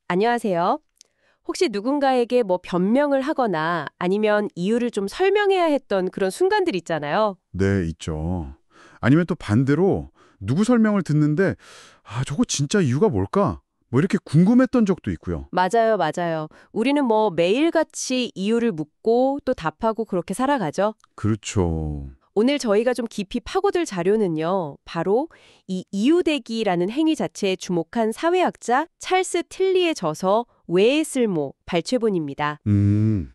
안녕하세요. 혹시 누군가에게 뭐 변명을 하거나 아니면 이유를 좀 설명해야 했던 그런 순간들 있잖아요. 네, 있죠. 아니면 또 반대로 누구 설명을 듣는데 저거 진짜 이유가 뭘까? 뭐 이렇게 궁금했던 적도 있고요. 맞아요, 맞아요. 우리는 뭐 매일같이 이유를 묻고 또 답하고 그렇게 살아가죠. 그렇죠. 오늘 저희가 좀 깊이 파고들 자료는요. 바로 이 이유대기라는 행위 자체에 주목한 사회학자 찰스 틸리의 저서 왜의 쓸모 발췌본입니다.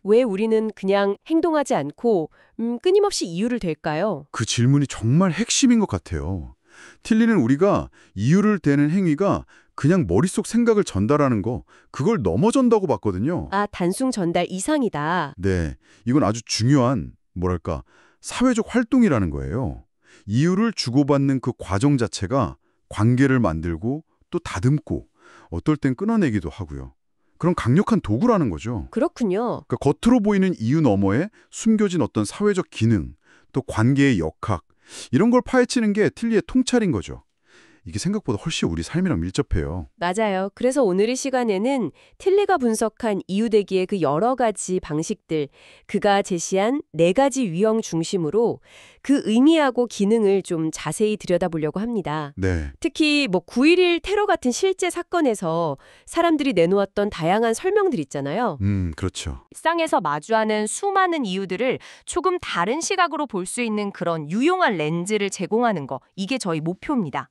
왜 우리는 그냥 행동하지 않고 끊임없이 이유를 댈까요? 그 질문이 정말 핵심인 것 같아요. 틸리는 우리가 이유를 대는 행위가 그냥 머릿속 생각을 전달하는 거, 그걸 넘어전다고 봤거든요. 아, 단순 전달 이상이다. 네, 이건 아주 중요한, 뭐랄까, 사회적 활동이라는 거예요. 이유를 주고받는 그 과정 자체가 관계를 만들고 또 다듬고 어떨 땐 끊어내기도 하고요. 그런 강력한 도구라는 거죠. 그렇군요. 그러니까 겉으로 보이는 이유 너머에 숨겨진 어떤 사회적 기능, 또 관계의 역학, 이런 걸 파헤치는 게 틸리의 통찰인 거죠. 이게 생각보다 훨씬 우리 삶이랑 밀접해요. 맞아요. 그래서 오늘의 시간에는 틸리가 분석한 이유대기의 그 여러 가지 방식들, 그가 제시한 네 가지 유형 중심으로 그 의미하고 기능을 좀 자세히 들여다보려고 합니다. 네, 특히 뭐 9.11 테러 같은 실제 사건에서 사람들이 내놓았던 다양한 설명들 있잖아요. 그렇죠. 일상에서 마주하는 수많은 이유들을 조금 다른 시각으로 볼 수 있는 그런 유용한 렌즈를 제공하는 거, 이게 저희 목표입니다.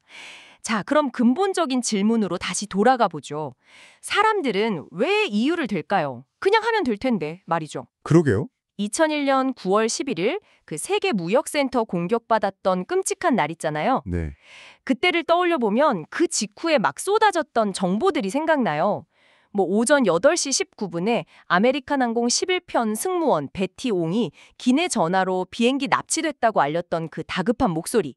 자, 그럼 근본적인 질문으로 다시 돌아가 보죠. 사람들은 왜 이유를 댈까요? 그냥 하면 될 텐데 말이죠. 그러게요. 2001년 9월 11일 그 세계 무역센터 공격받았던 끔찍한 날 있잖아요. 네, 그때를 떠올려 보면 그 직후에 막 쏟아졌던 정보들이 생각나요. 뭐 오전 8시 19분에 아메리칸 항공 11편 승무원 베티 옹이 기내 전화로 비행기 납치됐다고 알렸던 그 다급한 목소리.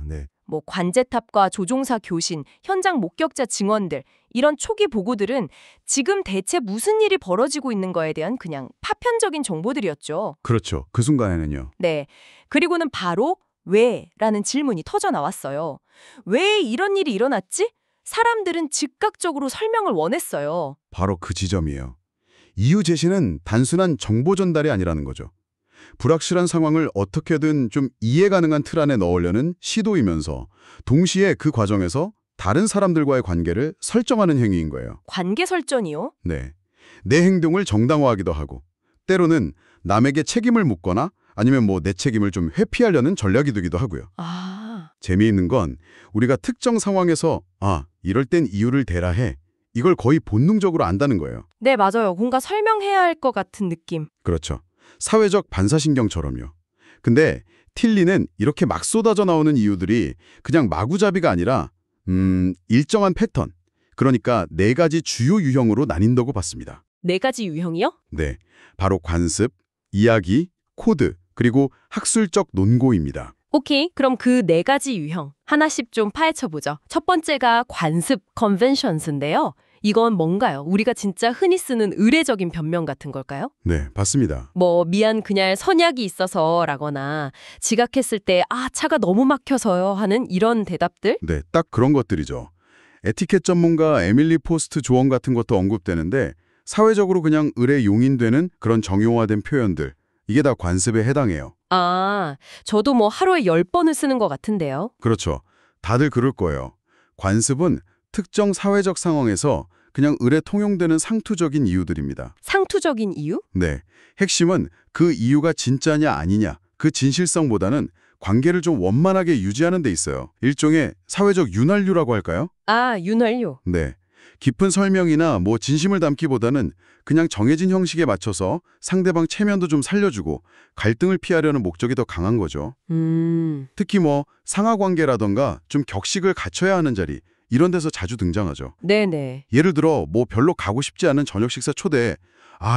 네. 뭐 관제탑과 조종사 교신, 현장 목격자 증언들, 이런 초기 보고들은 지금 대체 무슨 일이 벌어지고 있는 거에 대한 그냥 파편적인 정보들이었죠. 그렇죠. 그 순간에는요. 네. 그리고는 바로 왜라는 질문이 터져 나왔어요. 왜 이런 일이 일어났지? 사람들은 즉각적으로 설명을 원했어요. 바로 그 지점이에요. 이유 제시는 단순한 정보 전달이 아니라는 거죠. 불확실한 상황을 어떻게든 좀 이해 가능한 틀 안에 넣으려는 시도이면서 동시에 그 과정에서 다른 사람들과의 관계를 설정하는 행위인 거예요. 관계 설전이요? 네. 내 행동을 정당화하기도 하고 때로는 남에게 책임을 묻거나 아니면 내 책임을 좀 회피하려는 전략이 되기도 하고요. 아, 재미있는 건 우리가 특정 상황에서 이럴 땐 이유를 대라 해. 이걸 거의 본능적으로 안다는 거예요. 네, 맞아요. 뭔가 설명해야 할 것 같은 느낌. 그렇죠. 사회적 반사신경처럼요. 근데 틸리는 이렇게 막 쏟아져 나오는 이유들이 그냥 마구잡이가 아니라 일정한 패턴, 그러니까 네 가지 주요 유형으로 나뉜다고 봤습니다. 네 가지 유형이요? 네, 바로 관습, 이야기, 코드, 그리고 학술적 논고입니다. 오케이, 그럼 그 네 가지 유형 하나씩 좀 파헤쳐보죠. 첫 번째가 관습, conventions인데요. 이건 뭔가요? 우리가 진짜 흔히 쓰는 의례적인 변명 같은 걸까요? 네, 봤습니다. 뭐 미안 그냥 선약이 있어서라거나 지각했을 때 차가 너무 막혀서요 하는 이런 대답들? 네, 딱 그런 것들이죠. 에티켓 전문가 에밀리 포스트 조언 같은 것도 언급되는데 사회적으로 그냥 의례 용인되는 그런 정형화된 표현들, 이게 다 관습에 해당해요. 저도 뭐 하루에 10번을 쓰는 것 같은데요. 그렇죠. 다들 그럴 거예요. 관습은 특정 사회적 상황에서 그냥 의례 통용되는 상투적인 이유들입니다. 상투적인 이유? 네, 핵심은 그 이유가 진짜냐 아니냐, 그 진실성보다는 관계를 좀 원만하게 유지하는 데 있어요. 일종의 사회적 윤활유라고 할까요? 윤활유. 네, 깊은 설명이나 진심을 담기보다는 그냥 정해진 형식에 맞춰서 상대방 체면도 좀 살려주고 갈등을 피하려는 목적이 더 강한 거죠. 특히 상하관계라던가 좀 격식을 갖춰야 하는 자리, 이런 데서 자주 등장하죠. 네네. 예를 들어 별로 가고 싶지 않은 저녁 식사 초대에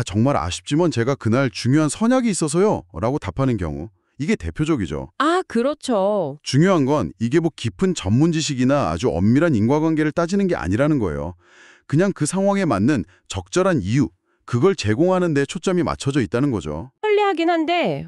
정말 아쉽지만 제가 그날 중요한 선약이 있어서요 라고 답하는 경우, 이게 대표적이죠. 그렇죠. 중요한 건 이게 깊은 전문 지식이나 아주 엄밀한 인과관계를 따지는 게 아니라는 거예요. 그냥 그 상황에 맞는 적절한 이유, 그걸 제공하는 데 초점이 맞춰져 있다는 거죠. 편리하긴 한데,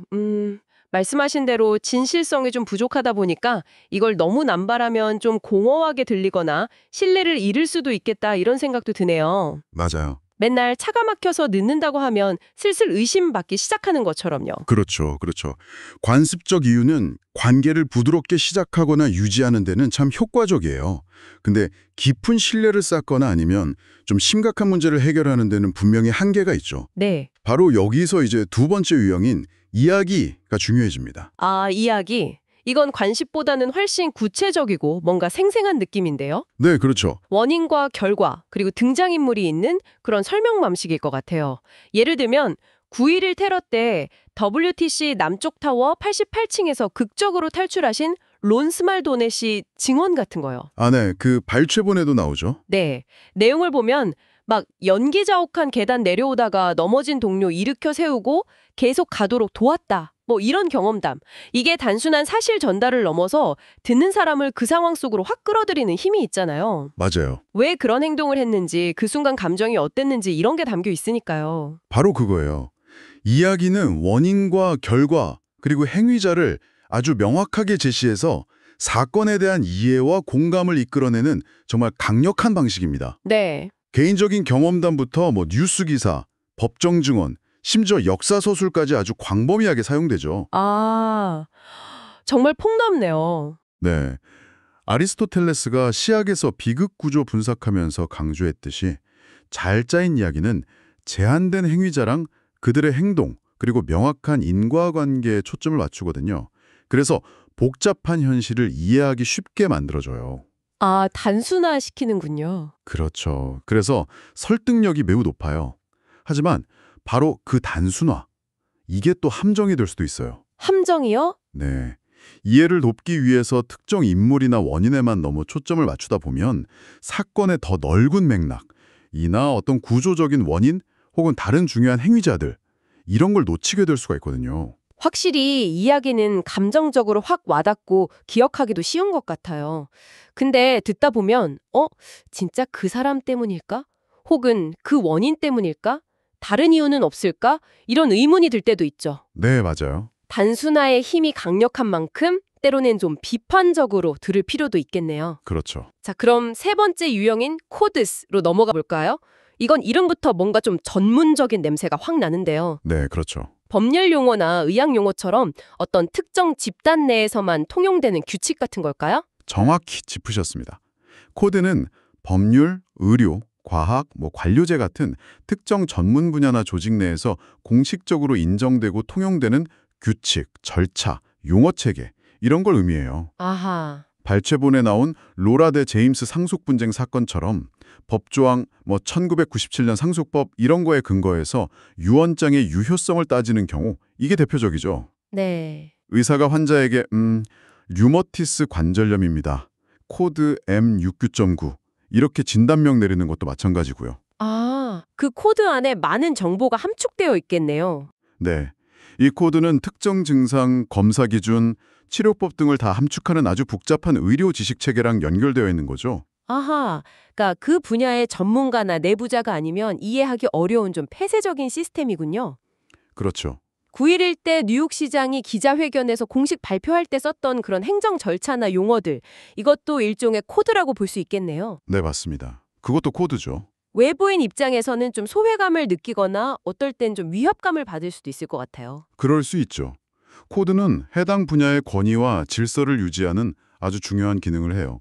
말씀하신 대로 진실성이 좀 부족하다 보니까 이걸 너무 남발하면 좀 공허하게 들리거나 신뢰를 잃을 수도 있겠다 이런 생각도 드네요. 맞아요. 맨날 차가 막혀서 늦는다고 하면 슬슬 의심받기 시작하는 것처럼요. 그렇죠. 그렇죠. 관습적 이유는 관계를 부드럽게 시작하거나 유지하는 데는 참 효과적이에요. 근데 깊은 신뢰를 쌓거나 아니면 좀 심각한 문제를 해결하는 데는 분명히 한계가 있죠. 네. 바로 여기서 이제 두 번째 유형인 이야기가 중요해집니다. 아, 이야기. 이건 관습보다는 훨씬 구체적이고 뭔가 생생한 느낌인데요. 네, 그렇죠. 원인과 결과, 그리고 등장인물이 있는 그런 설명 방식일 것 같아요. 예를 들면 9.11 테러 때 WTC 남쪽 타워 88층에서 극적으로 탈출하신 론 스말도넷이 증언 같은 거요. 아, 네. 그 발췌본에도 나오죠. 네. 내용을 보면 막 연기자욱한 계단 내려오다가 넘어진 동료 일으켜 세우고 계속 가도록 도왔다. 뭐 이런 경험담. 이게 단순한 사실 전달을 넘어서 듣는 사람을 그 상황 속으로 확 끌어들이는 힘이 있잖아요. 맞아요. 왜 그런 행동을 했는지, 그 순간 감정이 어땠는지 이런 게 담겨 있으니까요. 바로 그거예요. 이야기는 원인과 결과 그리고 행위자를 아주 명확하게 제시해서 사건에 대한 이해와 공감을 이끌어내는 정말 강력한 방식입니다. 네. 개인적인 경험담부터 뉴스 기사, 법정 증언, 심지어 역사 서술까지 아주 광범위하게 사용되죠. 아, 정말 폭넓네요. 네. 아리스토텔레스가 시학에서 비극 구조 분석하면서 강조했듯이 잘 짜인 이야기는 제한된 행위자랑 그들의 행동, 그리고 명확한 인과관계에 초점을 맞추거든요. 그래서 복잡한 현실을 이해하기 쉽게 만들어줘요. 아, 단순화시키는군요. 그렇죠. 그래서 설득력이 매우 높아요. 하지만 바로 그 단순화, 이게 또 함정이 될 수도 있어요. 함정이요? 네. 이해를 돕기 위해서 특정 인물이나 원인에만 너무 초점을 맞추다 보면 사건의 더 넓은 맥락, 이나 어떤 구조적인 원인 혹은 다른 중요한 행위자들, 이런 걸 놓치게 될 수가 있거든요. 확실히 이야기는 감정적으로 확 와닿고 기억하기도 쉬운 것 같아요. 근데 듣다 보면, 진짜 그 사람 때문일까? 혹은 그 원인 때문일까? 다른 이유는 없을까? 이런 의문이 들 때도 있죠. 네, 맞아요. 단순화의 힘이 강력한 만큼 때로는 좀 비판적으로 들을 필요도 있겠네요. 그렇죠. 자, 그럼 세 번째 유형인 코드스로 넘어가 볼까요? 이건 이름부터 뭔가 좀 전문적인 냄새가 확 나는데요. 네, 그렇죠. 법률 용어나 의학 용어처럼 어떤 특정 집단 내에서만 통용되는 규칙 같은 걸까요? 정확히 짚으셨습니다. 코드는 법률, 의료, 과학, 관료제 같은 특정 전문 분야나 조직 내에서 공식적으로 인정되고 통용되는 규칙, 절차, 용어체계 이런 걸 의미해요. 아하. 발췌본에 나온 로라 대 제임스 상속 분쟁 사건처럼 법조항 1997년 상속법 이런 거에 근거해서 유언장의 유효성을 따지는 경우 이게 대표적이죠. 네. 의사가 환자에게 류머티스 관절염입니다. 코드 M69.9 이렇게 진단명 내리는 것도 마찬가지고요. 아, 그 코드 안에 많은 정보가 함축되어 있겠네요. 네. 이 코드는 특정 증상, 검사 기준, 치료법 등을 다 함축하는 아주 복잡한 의료 지식 체계랑 연결되어 있는 거죠. 아하. 그러니까 그 분야의 전문가나 내부자가 아니면 이해하기 어려운 좀 폐쇄적인 시스템이군요. 그렇죠. 9.11 때 뉴욕시장이 기자회견에서 공식 발표할 때 썼던 그런 행정 절차나 용어들, 이것도 일종의 코드라고 볼 수 있겠네요. 네, 맞습니다. 그것도 코드죠. 외부인 입장에서는 좀 소외감을 느끼거나 어떨 땐 좀 위협감을 받을 수도 있을 것 같아요. 그럴 수 있죠. 코드는 해당 분야의 권위와 질서를 유지하는 아주 중요한 기능을 해요.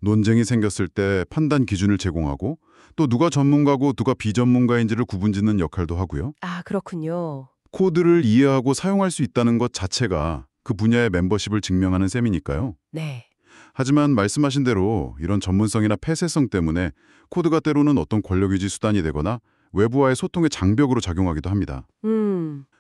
논쟁이 생겼을 때 판단 기준을 제공하고 또 누가 전문가고 누가 비전문가인지를 구분짓는 역할도 하고요. 아, 그렇군요. 코드를 이해하고 사용할 수 있다는 것 자체가 그 분야의 멤버십을 증명하는 셈이니까요. 네. 하지만 말씀하신 대로 이런 전문성이나 폐쇄성 때문에 코드가 때로는 어떤 권력유지 수단이 되거나 외부와의 소통의 장벽으로 작용하기도 합니다.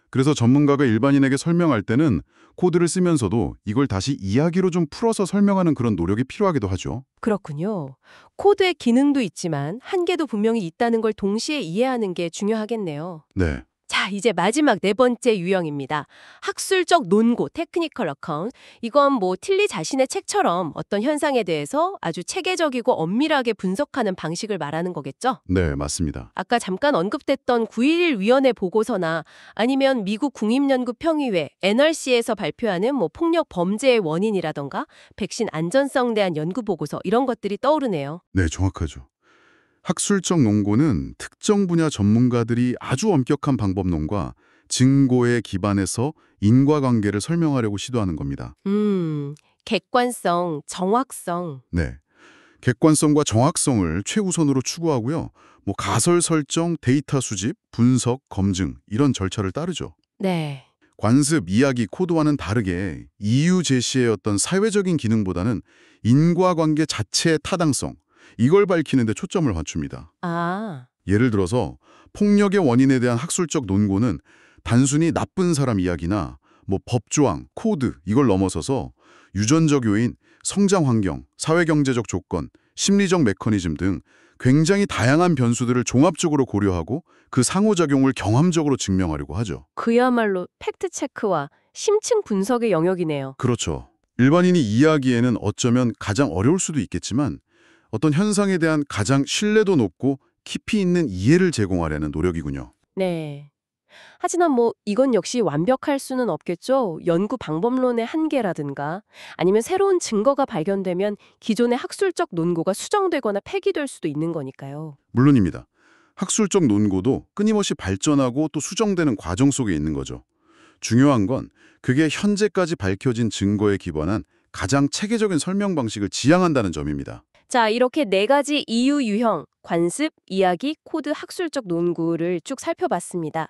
그래서 전문가가 일반인에게 설명할 때는 코드를 쓰면서도 이걸 다시 이야기로 좀 풀어서 설명하는 그런 노력이 필요하기도 하죠. 그렇군요. 코드의 기능도 있지만 한계도 분명히 있다는 걸 동시에 이해하는 게 중요하겠네요. 네. 자, 이제 마지막 네 번째 유형입니다. 학술적 논고, 테크니컬 어카운트. 이건 뭐 틸리 자신의 책처럼 어떤 현상에 대해서 아주 체계적이고 엄밀하게 분석하는 방식을 말하는 거겠죠? 네, 맞습니다. 아까 잠깐 언급됐던 9.11 위원회 보고서나 아니면 미국 국립연구평의회 NRC에서 발표하는 뭐 폭력 범죄의 원인이라던가 백신 안전성 대한 연구 보고서 이런 것들이 떠오르네요. 네, 정확하죠. 학술적 논고는 특정 분야 전문가들이 아주 엄격한 방법론과 증거에 기반해서 인과관계를 설명하려고 시도하는 겁니다. 객관성, 정확성. 네. 객관성과 정확성을 최우선으로 추구하고요. 뭐 가설 설정, 데이터 수집, 분석, 검증 이런 절차를 따르죠. 네. 관습, 이야기, 코드와는 다르게 이유 제시의 어떤 사회적인 기능보다는 인과관계 자체의 타당성, 이걸 밝히는 데 초점을 맞춥니다. 아, 예를 들어서 폭력의 원인에 대한 학술적 논고는 단순히 나쁜 사람 이야기나 뭐 법조항, 코드 이걸 넘어서서 유전적 요인, 성장 환경, 사회경제적 조건, 심리적 메커니즘 등 굉장히 다양한 변수들을 종합적으로 고려하고 그 상호작용을 경험적으로 증명하려고 하죠. 그야말로 팩트체크와 심층 분석의 영역이네요. 그렇죠. 일반인이 이해하기에는 어쩌면 가장 어려울 수도 있겠지만 어떤 현상에 대한 가장 신뢰도 높고 깊이 있는 이해를 제공하려는 노력이군요. 네. 하지만 뭐 이건 역시 완벽할 수는 없겠죠. 연구 방법론의 한계라든가 아니면 새로운 증거가 발견되면 기존의 학술적 논고가 수정되거나 폐기될 수도 있는 거니까요. 물론입니다. 학술적 논고도 끊임없이 발전하고 또 수정되는 과정 속에 있는 거죠. 중요한 건 그게 현재까지 밝혀진 증거에 기반한 가장 체계적인 설명 방식을 지향한다는 점입니다. 자, 이렇게 네 가지 이유 유형, 관습, 이야기, 코드, 학술적 논구를 쭉 살펴봤습니다.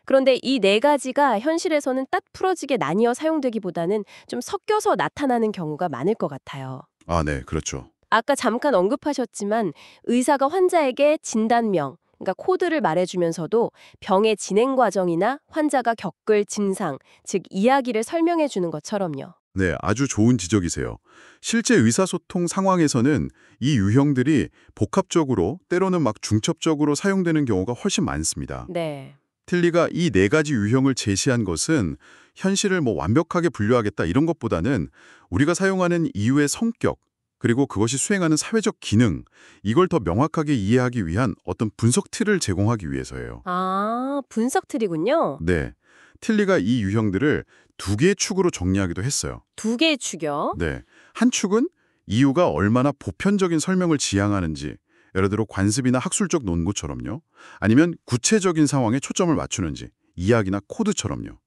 그런데 이 네 가지가 현실에서는 딱 풀어지게 나뉘어 사용되기보다는 좀 섞여서 나타나는 경우가 많을 것 같아요. 아, 네, 그렇죠. 아까 잠깐 언급하셨지만 의사가 환자에게 진단명, 그러니까 코드를 말해주면서도 병의 진행 과정이나 환자가 겪을 증상, 즉 이야기를 설명해 주는 것처럼요. 네, 아주 좋은 지적이세요. 실제 의사소통 상황에서는 이 유형들이 복합적으로 때로는 막 중첩적으로 사용되는 경우가 훨씬 많습니다. 네. 틸리가 이 네 가지 유형을 제시한 것은 현실을 뭐 완벽하게 분류하겠다 이런 것보다는 우리가 사용하는 이유의 성격, 그리고 그것이 수행하는 사회적 기능, 이걸 더 명확하게 이해하기 위한 어떤 분석 틀을 제공하기 위해서예요. 아, 분석 틀이군요. 네, 틸리가 이 유형들을 두 개의 축으로 정리하기도 했어요. 두 개의 축이요. 네, 한 축은 이유가 얼마나 보편적인 설명을 지향하는지, 예를 들어 관습이나 학술적 논구처럼요. 아니면 구체적인 상황에 초점을 맞추는지, 이야기나 코드처럼요.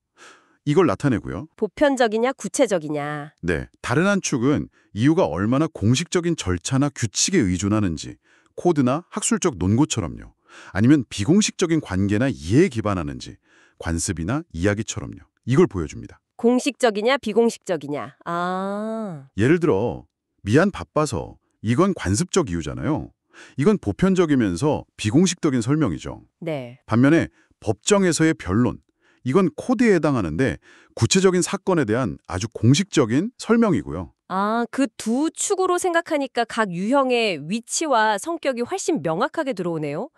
이걸 나타내고요. 보편적이냐 구체적이냐. 네, 다른 한 축은 이유가 얼마나 공식적인 절차나 규칙에 의존하는지, 코드나 학술적 논구처럼요. 아니면 비공식적인 관계나 이해에 기반하는지, 관습이나 이야기처럼요. 이걸 보여줍니다. 공식적이냐 비공식적이냐. 아. 예를 들어 미안 바빠서 이건 관습적 이유잖아요. 이건 보편적이면서 비공식적인 설명이죠. 네. 반면에 법정에서의 변론, 이건 코드에 해당하는데 구체적인 사건에 대한 아주 공식적인 설명이고요. 아, 그 두 축으로 생각하니까 각 유형의 위치와 성격이 훨씬 명확하게 들어오네요.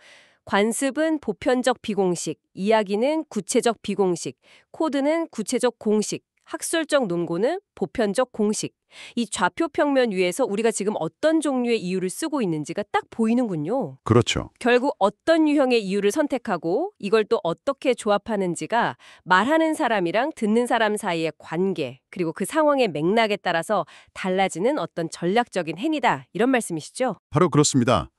관습은 보편적 비공식, 이야기는 구체적 비공식, 코드는 구체적 공식, 학술적 논고는 보편적 공식. 이 좌표 평면 위에서 우리가 지금 어떤 종류의 이유를 쓰고 있는지가 딱 보이는군요. 그렇죠. 결국 어떤 유형의 이유를 선택하고 이걸 또 어떻게 조합하는지가 말하는 사람이랑 듣는 사람 사이의 관계, 그리고 그 상황의 맥락에 따라서 달라지는 어떤 전략적인 행위다. 이런 말씀이시죠? 바로 그렇습니다.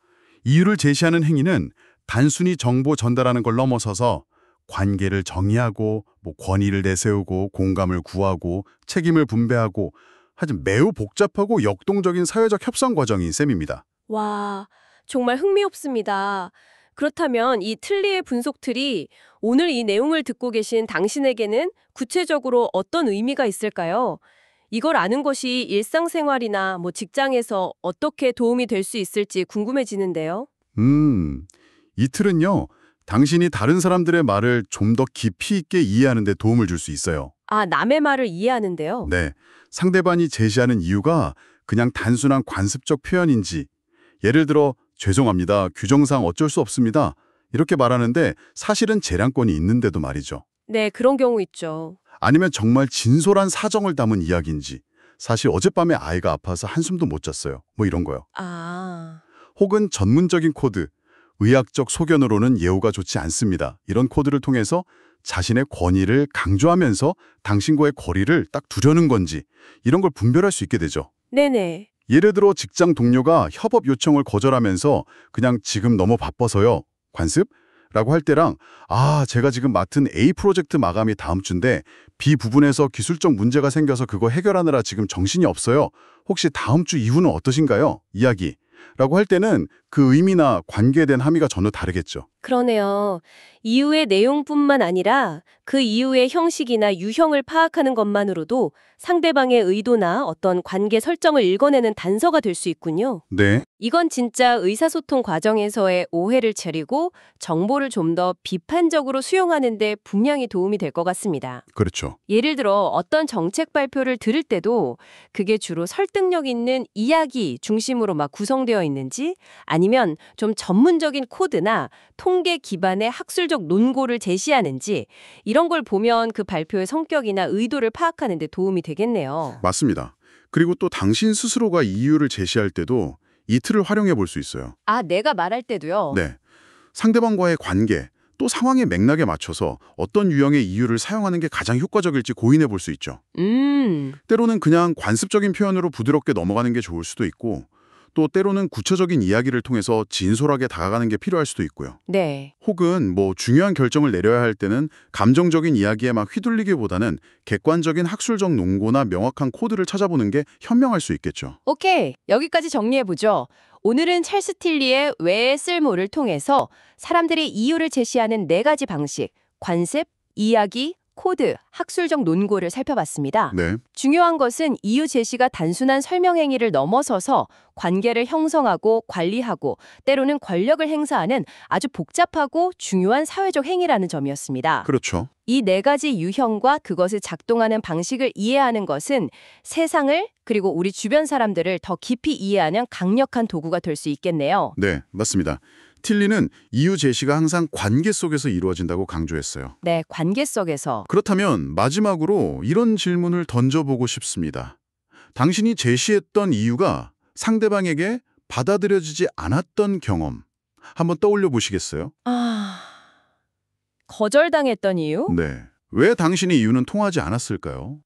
이유를 제시하는 행위는 단순히 정보 전달하는 걸 넘어서서 관계를 정의하고 권위를 내세우고 공감을 구하고 책임을 분배하고 하여튼 매우 복잡하고 역동적인 사회적 협상 과정인 셈입니다. 와, 정말 흥미롭습니다. 그렇다면 이 틀리의 분석 틀이 오늘 이 내용을 듣고 계신 당신에게는 구체적으로 어떤 의미가 있을까요? 이걸 아는 것이 일상생활이나 직장에서 어떻게 도움이 될 수 있을지 궁금해지는데요. 이 틀은요. 당신이 다른 사람들의 말을 좀 더 깊이 있게 이해하는 데 도움을 줄 수 있어요. 아, 남의 말을 이해하는데요. 네, 상대방이 제시하는 이유가 그냥 단순한 관습적 표현인지, 예를 들어 죄송합니다, 규정상 어쩔 수 없습니다, 이렇게 말하는데 사실은 재량권이 있는데도 말이죠. 네, 그런 경우 있죠. 아니면 정말 진솔한 사정을 담은 이야기인지 사실 어젯밤에 아이가 아파서 한숨도 못 잤어요. 뭐 이런 거요. 아, 혹은 전문적인 코드, 의학적 소견으로는 예후가 좋지 않습니다. 이런 코드를 통해서 자신의 권위를 강조하면서 당신과의 거리를 딱 두려는 건지 이런 걸 분별할 수 있게 되죠. 네네. 예를 들어 직장 동료가 협업 요청을 거절하면서 그냥 지금 너무 바빠서요. 관습? 라고 할 때랑 제가 지금 맡은 A 프로젝트 마감이 다음 주인데 B 부분에서 기술적 문제가 생겨서 그거 해결하느라 지금 정신이 없어요. 혹시 다음 주 이후는 어떠신가요? 이야기. 라고 할 때는 그 의미나 관계에 대한 함의가 전혀 다르겠죠. 그러네요. 이유의 내용뿐만 아니라 그 이유의 형식이나 유형을 파악하는 것만으로도 상대방의 의도나 어떤 관계 설정을 읽어내는 단서가 될 수 있군요. 네, 이건 진짜 의사소통 과정에서의 오해를 줄이고 정보를 좀 더 비판적으로 수용하는 데 분명히 도움이 될 것 같습니다. 그렇죠. 예를 들어 어떤 정책 발표를 들을 때도 그게 주로 설득력 있는 이야기 중심으로 막 구성되어 있는지 아니면 좀 전문적인 코드나 통계 기반의 학술적 논고를 제시하는지 이런 걸 보면 그 발표의 성격이나 의도를 파악하는 데 도움이 되겠네요. 맞습니다. 그리고 또 당신 스스로가 이유를 제시할 때도 이 틀을 활용해 볼 수 있어요. 아, 내가 말할 때도요? 네. 상대방과의 관계, 또 상황의 맥락에 맞춰서 어떤 유형의 이유를 사용하는 게 가장 효과적일지 고민해 볼 수 있죠. 때로는 그냥 관습적인 표현으로 부드럽게 넘어가는 게 좋을 수도 있고 또 때로는 구체적인 이야기를 통해서 진솔하게 다가가는 게 필요할 수도 있고요. 네. 혹은 중요한 결정을 내려야 할 때는 감정적인 이야기에 막 휘둘리기보다는 객관적인 학술적 논고나 명확한 코드를 찾아보는 게 현명할 수 있겠죠. 오케이. 여기까지 정리해보죠. 오늘은 찰스 틸리의 왜의 쓸모를 통해서 사람들이 이유를 제시하는 4가지 방식, 관습, 이야기, 코드, 학술적 논고를 살펴봤습니다. 네, 중요한 것은 이유 제시가 단순한 설명 행위를 넘어서서 관계를 형성하고 관리하고 때로는 권력을 행사하는 아주 복잡하고 중요한 사회적 행위라는 점이었습니다. 그렇죠. 이 4가지 유형과 그것을 작동하는 방식을 이해하는 것은 세상을 그리고 우리 주변 사람들을 더 깊이 이해하는 강력한 도구가 될 수 있겠네요. 네, 맞습니다. 틸리는 이유 제시가 항상 관계 속에서 이루어진다고 강조했어요. 네, 관계 속에서. 그렇다면 마지막으로 이런 질문을 던져보고 싶습니다. 당신이 제시했던 이유가 상대방에게 받아들여지지 않았던 경험 한번 떠올려 보시겠어요? 거절당했던 이유? 네. 왜 당신의 이유는 통하지 않았을까요?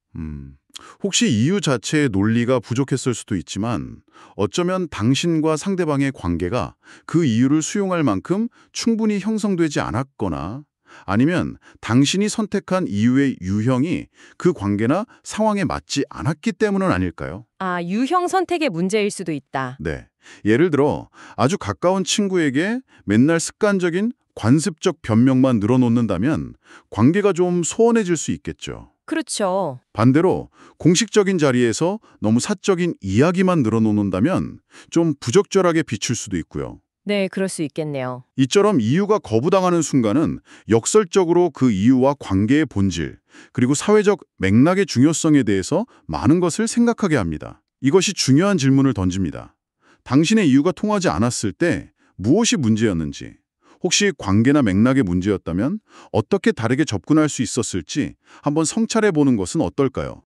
혹시 이유 자체의 논리가 부족했을 수도 있지만 어쩌면 당신과 상대방의 관계가 그 이유를 수용할 만큼 충분히 형성되지 않았거나 아니면 당신이 선택한 이유의 유형이 그 관계나 상황에 맞지 않았기 때문은 아닐까요? 아, 유형 선택의 문제일 수도 있다. 네. 예를 들어 아주 가까운 친구에게 맨날 습관적인 관습적 변명만 늘어놓는다면 관계가 좀 소원해질 수 있겠죠. 그렇죠. 반대로 공식적인 자리에서 너무 사적인 이야기만 늘어놓는다면 좀 부적절하게 비출 수도 있고요. 네, 그럴 수 있겠네요. 이처럼 이유가 거부당하는 순간은 역설적으로 그 이유와 관계의 본질, 그리고 사회적 맥락의 중요성에 대해서 많은 것을 생각하게 합니다. 이것이 중요한 질문을 던집니다. 당신의 이유가 통하지 않았을 때 무엇이 문제였는지, 혹시 관계나 맥락의 문제였다면 어떻게 다르게 접근할 수 있었을지 한번 성찰해 보는 것은 어떨까요?